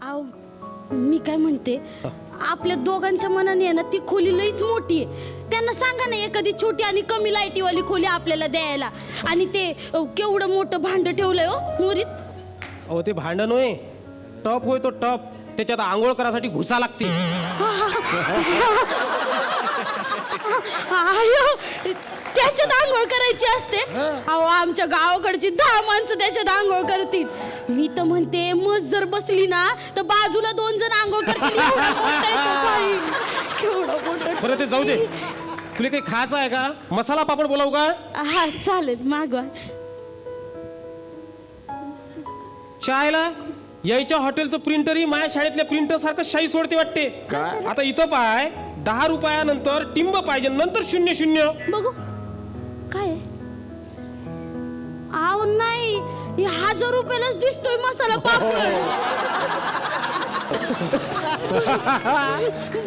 आव मी काय म्हणते आपल्या दोघांच्या मनाने आहे ना ती खोली लईच मोठी आहे. त्यांना सांगा ना एखादी छोटी आणि कमी लाईटीवाली खोली आपल्याला द्यायला. आणि ते केवढं मोठं भांड ठेवलंय हो मोरीत. अहो ते भांडण होय टप होय तो टप. त्याच्यात आंघोळ करायसाठी घुसा लागते. आयो त्याच्यात आंघोळ करायची असते. अहो आमच्या गावाकडची 10 माणसं त्याच्यात आंघोळ करतील. मी तर म्हणते मस्त जर बसली ना तर बाजूला 2 जण आंघोळ करतील. केवढं मोठं. बरं ते जाऊ दे. तुला काही खायचं आहे का? मसाला पापड बोलावू का? हा चालेल मागवा. शाळेला यायच्या हॉटेलचं प्रिंटरही माझ्या शाळेतल्या प्रिंटर सारखं शाई सोडते वाटते. काय? आता इथं पाय 10 रुपयानंतर टिंब पाहिजे नंतर 00. बघू काय आव नाही 1000 रुपयालाच दिसतोय मसाला पापड.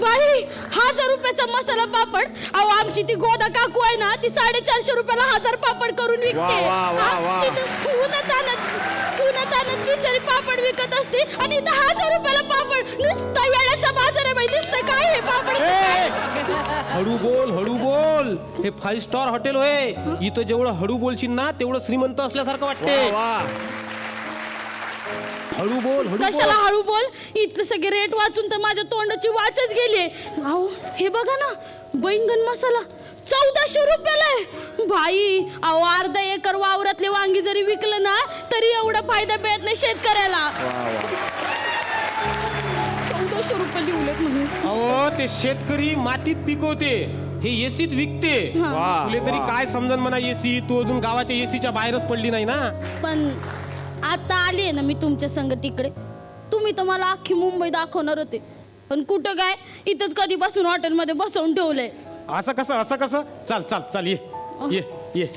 बाई 1000 रुपयाचा मसाला पापड. अहो आमची ती गोदा काकू आहे ना ती 450 रुपयाला 1000 पापड करून विकते. वा, वा, वा. उन्हात आणत बिचारी पापड विकत असते आणि 10,000 रुपयाला पापड. नुसता येण्याचा बाजार आहे बाई. नुसतं काय हे पापड. हळू बोल हळू बोल. हे 5 स्टार हॉटेल होय. इथं जेवढं हळू बोलशील ना तेवढं श्रीमंत असल्यासारखं वाटते. हळू बोल हळू कशाला बोल. हळू बोल. इथलं सगळे रेट वाचून तर माझ्या तोंडाची वाचच गेली. अहो हे बघा ना बैंगन मसाला 1400 रुपयाला आहे बाई. अहो अर्धा एकर वावरातले वांगी जरी विकलं ना तरी एवढा फायदा मिळत नाही शेतकऱ्याला. 1400 रुपये लिहलेत म्हणून. अहो ते शेतकरी मातीत पिकवते हे एसीत विकते. तुले तरी काय समजन म्हणा एसी. तू अजून गावाच्या एसीच्या बाहेरच पडली नाही ना. पण आता आले ना मी तुमच्या संग तिकडे. तुम्ही तर मला अख्खी मुंबई दाखवणार होते पण कुठं काय इथंच कधीपासून हॉटेलमध्ये बसवून ठेवलंय. असं कसं चाल चाल चाल ये ये ये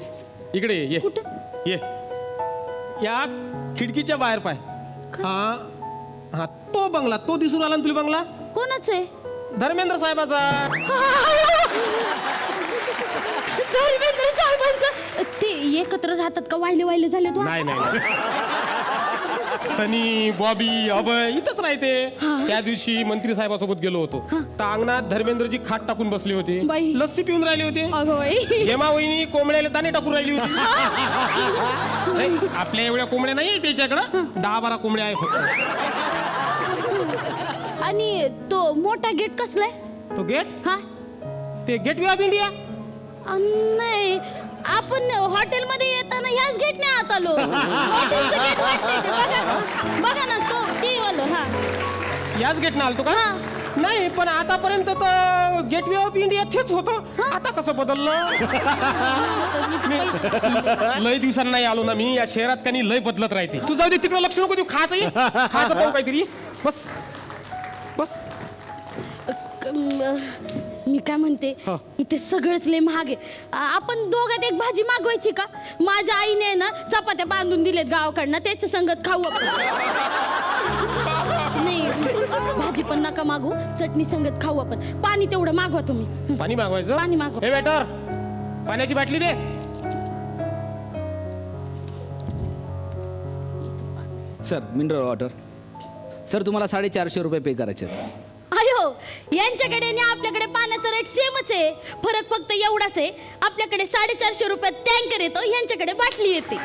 इकडे ये कुठं? ये या खिडकीच्या बाहेर पाय. हा हा तो बंगला तो दिसून आला ना तुला बंगला? कोणाच आहे? धर्मेंद्र साहेबाचा. धर्मेंद्र साहेबांचं. ते एकत्र राहतात का वाहिले वाहिले झाले तो? नाही नाही सनी बॉबी अभय इथंच राहते. त्या दिवशी मंत्री साहेबासोबत गेलो होतो तर अंगणात धर्मेंद्रजी खाट टाकून बसले होते. बाई. लस्सी पिऊन राहिले होते. अगं बाई. हेमा वहिनी कोंबड्याला दाणे टाकून राहिली होती. नाही, आपल्या एवढ्या कोंबड्या नाही त्याच्याकडं 10-12 कोंबड्या आहे फक्त. आणि तो मोठा गेट कसलाय? तो गेट हा ते गेट वे ऑफ इंडिया. नाही आपण हॉटेलमध्ये येताना ह्याच गेटने आत आलो. हॉटेलचं गेट वाटतंय ते बघा. बघा ना तो ते वालं. हा याच गेटनं आलतो का? हा. नाही पण आतापर्यंत तर गेट वे ऑफ इंडिया तेच होतं. आता कसं बदललं? लय दिवसांना नाही आलो ना मी या शहरात. काही लय बदलत राहते. तू जाऊ दे तिकडे लक्ष नको देऊ. खायचं पाहू काहीतरी. बस बस. मी काय म्हणते हा. इथे सगळंच लय महाग आहे. आपण दोघात एक भाजी मागवायची का? माझ्या आईने ना चपात्या बांधून दिलेत गावाकडनं त्याच्या संगत खाऊ आपण. नाही भाजी पण नका मागू चटणी संगत खाऊ आपण. पाणी तेवढं मागवा तुम्ही. पाणी मागवायचं? पाणी मागवा. हे वेटर पाण्याची बाटली दे. Sir mineral water. सर तुम्हाला 450 रुपये पे करायचे आहेत. अयो यांच्याकडे आणि आपल्याकडे पाण्याचा रेट सेमच आहे. फरक फक्त एवढाच आहे आपल्याकडे 450 रुपयात टँकर येतो यांच्याकडे बाटली येते.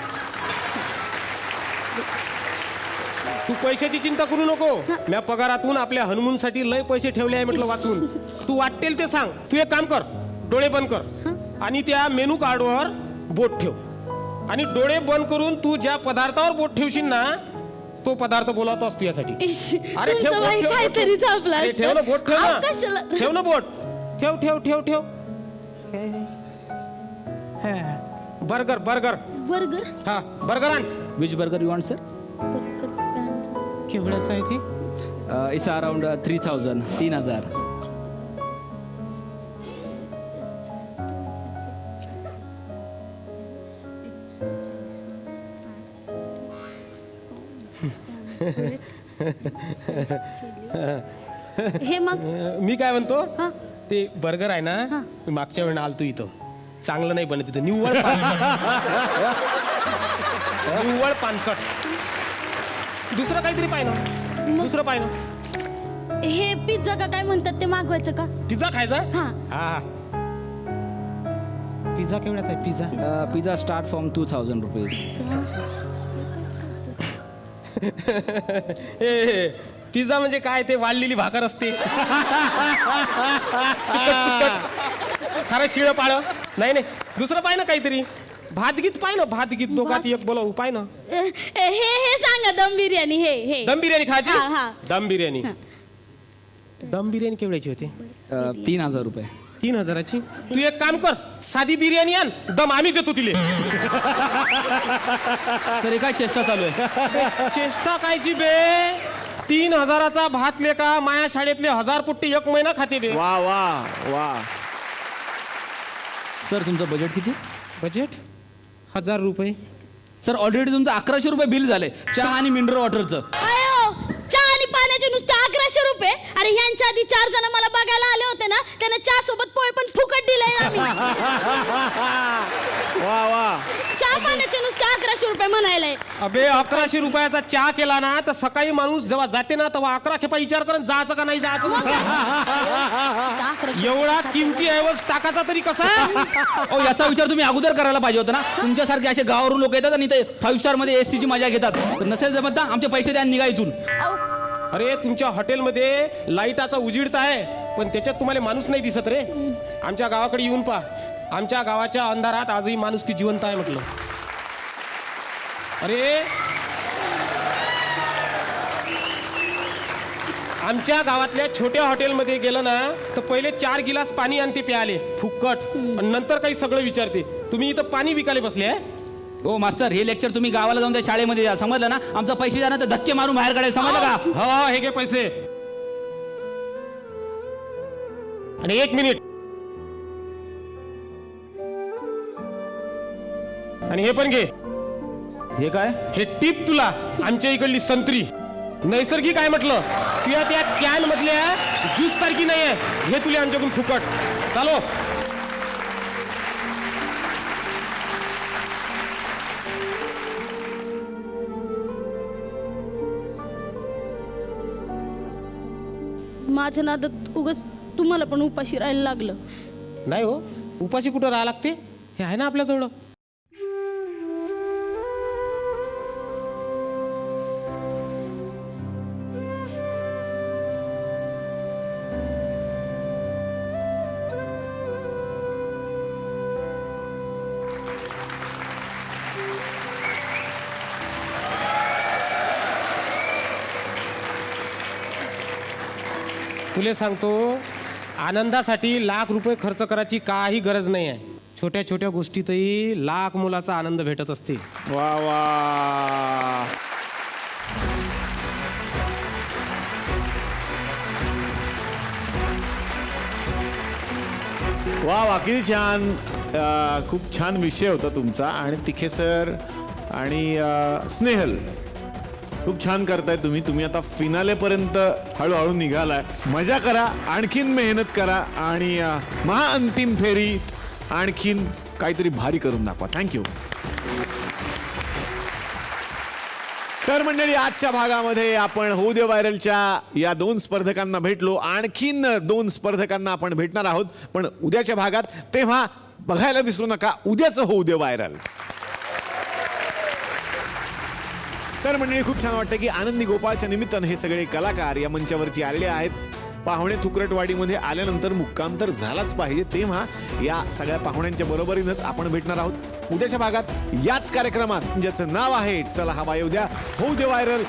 तू पैशाची चिंता करू नको. मी पगारातून आपल्या हनुमून साठी लय पैसे ठेवले आहे म्हटलं वाचून. तू वाटेल ते सांग. तू एक काम कर डोळे बंद कर आणि त्या मेनू कार्डवर बोट ठेव आणि डोळे बंद करून तू ज्या पदार्थावर बोट ठेवशील ना तो पदार्थ बोलावतो असतो यासाठी. अरे ठेव तुमचं बाई बोट, ठेव, काहीतरी बोट, झापलं अरे, ठेव ना बोट ठेव अहो, ना. कशाला? ठेव ना बोट. ठेव ठेव ठेव ठेव. Burger burger. बर्गर. हा बर्गर आण. Which burger you want sir? केवढ्याच आहे ते? It's around 3000. हे मग मी काय म्हणतो हा. ते बर्गर आहे ना मी मागच्या वेळेला आलतो इथं चांगलं नाही बनत तिथं. निव्वळ निव्वळ पानचट. दुसरं काहीतरी पाहिजे ना. दुसरं पाय ना. हे पिझ्झा का काय म्हणतात ते मागवायचं का? पिझ्झा खायचा. हा. हा पिझ्झा केवढ्याचा आहे pizza? Pizza start from 2000 rupees. A pizza म्हणजे काय ते वाळलेली भाकर असते. सारं शिळ पाळ. नाही नाही दुसरं पाय ना काहीतरी. भातगीत पाय ना. भातगीत दोघात एक बोलावू पाय ना. हे सांगा दम बिर्याणी. हे दम बिर्याणी खायची. हा, हा. दम बिर्याणी. दम बिर्याणी केवढ्याची होती? 3000 रुपये. 3000ची. तू एक काम कर साधी बिर्याणी आण. दम आम्ही देतो तिले. सर हे काय चेष्टा चालू आहे? चेष्टा कायची बे? 3000चा भात लेका माया शाळेतले 1000 पुट्टी एक महिना खाते बे. वा वा वा. सर तुमचं बजेट किती? बजेट 1000 रुपये. सर ऑलरेडी तुमचं 1100 रुपये बिल झालंय चहा आणि मिनरल वॉटरचं. अयो चहा आणि पाण्याचे नुसते 1100 रुपये. अरे ह्यांच्या आधी 4 जण मला बघायला आले होते ना, त्यांना चहा सोबत पोहे पण फुकट दिले आम्ही. वा वा. चहा पाण्याचे नुसते 1100 रुपये म्हणायला. अबे 1100 रुपयाचा चहा केला ना तर सकाळी माणूस जेव्हा जाते ना तेव्हा 11 खेपा विचार करत जायचं का नाही जायचं. एवढा किमती ऐवज टाकाचा तरी कसा? ओ याचा विचार तुम्ही अगोदर करायला पाहिजे होता ना. तुमच्यासारखे असे गावावरून लोक येतात आणि ते 5 स्टार मध्ये AC ची मजा घेतात. तर नसेल जमत ना आमचे पैसे द्या निघा इथून. अरे तुमच्या हॉटेलमध्ये लाईटाचा उजीड आहे पण त्याच्यात तुम्हाला माणूस नाही दिसत रे. आमच्या गावाकडे येऊन पहा. आमच्या गावाच्या अंधारात आजही माणूस की जिवंत आहे म्हटलं. अरे आमच्या गावातल्या छोट्या हॉटेलमध्ये गेलं ना तर पहिले 4 गिलास पाणी आणते प्याले फुकट आणि नंतर काही सगळं विचारते. तुम्ही इथं पाणी विकायला बसले आहे. ओ मास्तर हे लेक्चर तुम्ही गावाला जाऊन त्या शाळेमध्ये द्या. समजलं ना? आमचा पैसे द्या ना तर धक्के मारून बाहेर काढायला. समजलं का? हा हे घे पैसे. आणि 1 मिनिट. आणि हे पण घे. हे काय? हे टीप तुला आमच्या इकडली संत्री नैसर्गिक आहे म्हटलं. तुला त्या कॅन मधल्या ज्यूस सारखी नाही आहे. हे तुला आमच्याकडून फुकट. चालो. माझ्या नादात उगाच तुम्हाला पण उपाशी राहायला लागलं. नाही हो उपाशी कुठं राहा लागते. हे आहे ना आपल्याजवळ. तुले सांगतो आनंदासाठी लाख रुपये खर्च करायची काही गरज नाही आहे. छोट्या छोट्या गोष्टीतही लाख मुलाचा आनंद भेटत असते. वा वा. वा वा किती छान. खूप छान विषय होता तुमचा. आणि तिखे सर आणि स्नेहल खूप छान करताय तुम्ही. तुम्ही आता फिनालेपर्यंत हळूहळू निघालाय. मजा करा, आणखीन मेहनत करा आणि महाअंतिम फेरी आणखीन काहीतरी भारी करून दाखवा. थँक्यू. तर मंडळी आजच्या भागामध्ये आपण होऊ दे व्हायरलच्या या 2 स्पर्धकांना भेटलो. आणखीन 2 स्पर्धकांना आपण भेटणार आहोत पण उद्याच्या भागात. तेव्हा बघायला विसरू नका उद्याचं होऊ दे व्हायरल. तर मंडळी खूप छान वाटतं की आनंदी गोपाळच्या निमित्तानं हे सगळे कलाकार या मंचावरती आलेले आहेत. पाहुणे थुकरटवाडीमध्ये आल्यानंतर मुक्काम तर झालाच पाहिजे. तेव्हा या सगळ्या पाहुण्यांच्या बरोबरीनंच आपण भेटणार आहोत उद्याच्या भागात याच कार्यक्रमात ज्याचं नाव आहे चला हवा येऊ द्या होऊ दे व्हायरल.